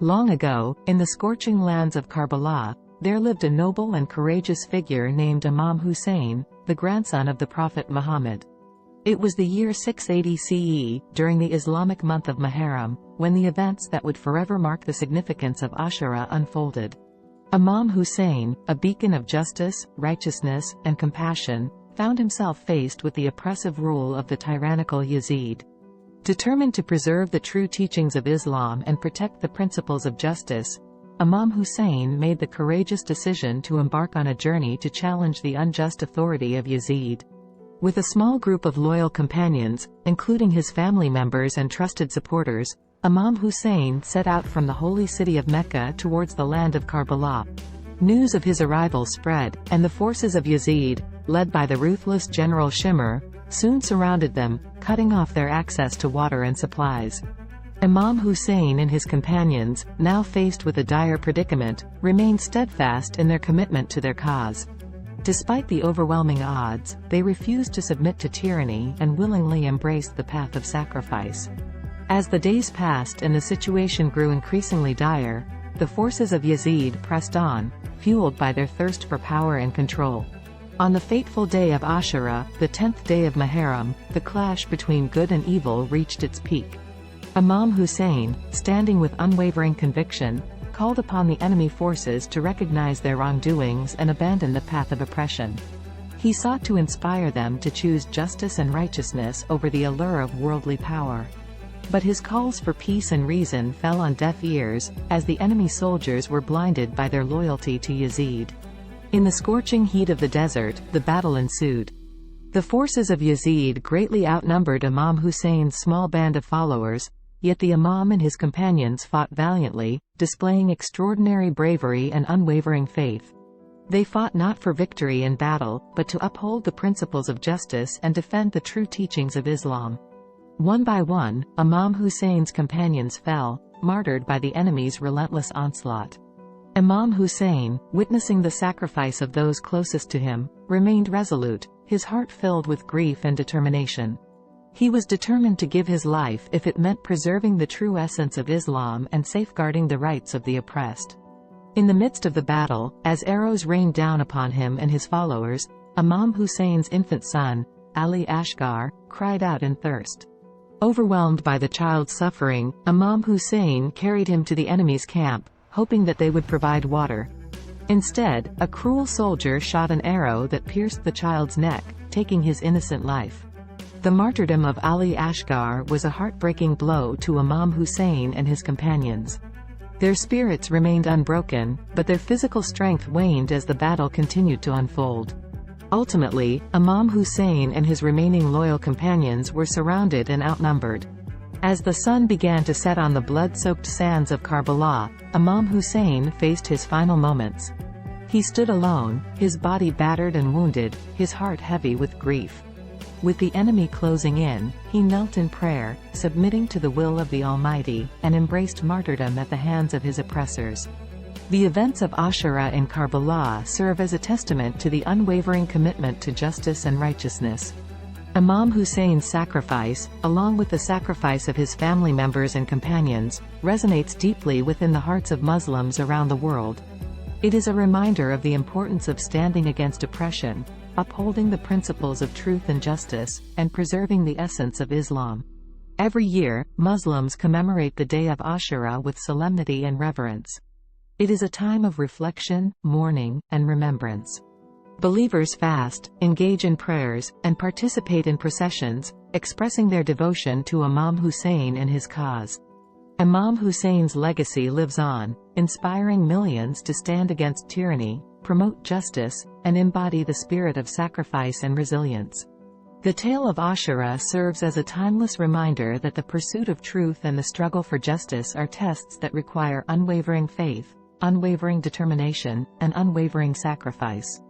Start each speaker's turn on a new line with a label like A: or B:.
A: Long ago, in the scorching lands of Karbala, there lived a noble and courageous figure named Imam Hussain, the grandson of the Prophet Muhammad. It was the year 680 CE, during the Islamic month of Muharram, when the events that would forever mark the significance of Ashura unfolded. Imam Hussain, a beacon of justice, righteousness, and compassion, found himself faced with the oppressive rule of the tyrannical Yazid. Determined to preserve the true teachings of Islam and protect the principles of justice, Imam Hussain made the courageous decision to embark on a journey to challenge the unjust authority of Yazid. With a small group of loyal companions, including his family members and trusted supporters, Imam Hussain set out from the holy city of Mecca towards the land of Karbala. News of his arrival spread, and the forces of Yazid, led by the ruthless General Shimr, soon surrounded them, cutting off their access to water and supplies. Imam Hussain and his companions, now faced with a dire predicament, remained steadfast in their commitment to their cause. Despite the overwhelming odds, they refused to submit to tyranny and willingly embraced the path of sacrifice. As the days passed and the situation grew increasingly dire, the forces of Yazid pressed on, fueled by their thirst for power and control. On the fateful day of Ashura, the 10th day of Muharram, the clash between good and evil reached its peak. Imam Hussain, standing with unwavering conviction, called upon the enemy forces to recognize their wrongdoings and abandon the path of oppression. He sought to inspire them to choose justice and righteousness over the allure of worldly power. But his calls for peace and reason fell on deaf ears, as the enemy soldiers were blinded by their loyalty to Yazid. In the scorching heat of the desert, the battle ensued. The forces of Yazid greatly outnumbered Imam Hussein's small band of followers, yet the Imam and his companions fought valiantly, displaying extraordinary bravery and unwavering faith. They fought not for victory in battle, but to uphold the principles of justice and defend the true teachings of Islam. One by one, Imam Hussein's companions fell, martyred by the enemy's relentless onslaught. Imam Hussain, witnessing the sacrifice of those closest to him, remained resolute, his heart filled with grief and determination. He was determined to give his life if it meant preserving the true essence of Islam and safeguarding the rights of the oppressed. In the midst of the battle, as arrows rained down upon him and his followers, Imam Hussein's infant son, Ali Asghar, cried out in thirst. Overwhelmed by the child's suffering, Imam Hussain carried him to the enemy's camp, hoping that they would provide water. Instead, a cruel soldier shot an arrow that pierced the child's neck, taking his innocent life. The martyrdom of Ali Asghar was a heartbreaking blow to Imam Hussain and his companions. Their spirits remained unbroken, but their physical strength waned as the battle continued to unfold. Ultimately, Imam Hussain and his remaining loyal companions were surrounded and outnumbered. As the sun began to set on the blood-soaked sands of Karbala, Imam Hussain faced his final moments. He stood alone, his body battered and wounded, his heart heavy with grief. With the enemy closing in, he knelt in prayer, submitting to the will of the Almighty, and embraced martyrdom at the hands of his oppressors. The events of Ashura in Karbala serve as a testament to the unwavering commitment to justice and righteousness. Imam Hussein's sacrifice, along with the sacrifice of his family members and companions, resonates deeply within the hearts of Muslims around the world. It is a reminder of the importance of standing against oppression, upholding the principles of truth and justice, and preserving the essence of Islam. Every year, Muslims commemorate the day of Ashura with solemnity and reverence. It is a time of reflection, mourning, and remembrance. Believers fast, engage in prayers, and participate in processions, expressing their devotion to Imam Hussain and his cause. Imam Hussein's legacy lives on, inspiring millions to stand against tyranny, promote justice, and embody the spirit of sacrifice and resilience. The tale of Ashura serves as a timeless reminder that the pursuit of truth and the struggle for justice are tests that require unwavering faith, unwavering determination, and unwavering sacrifice.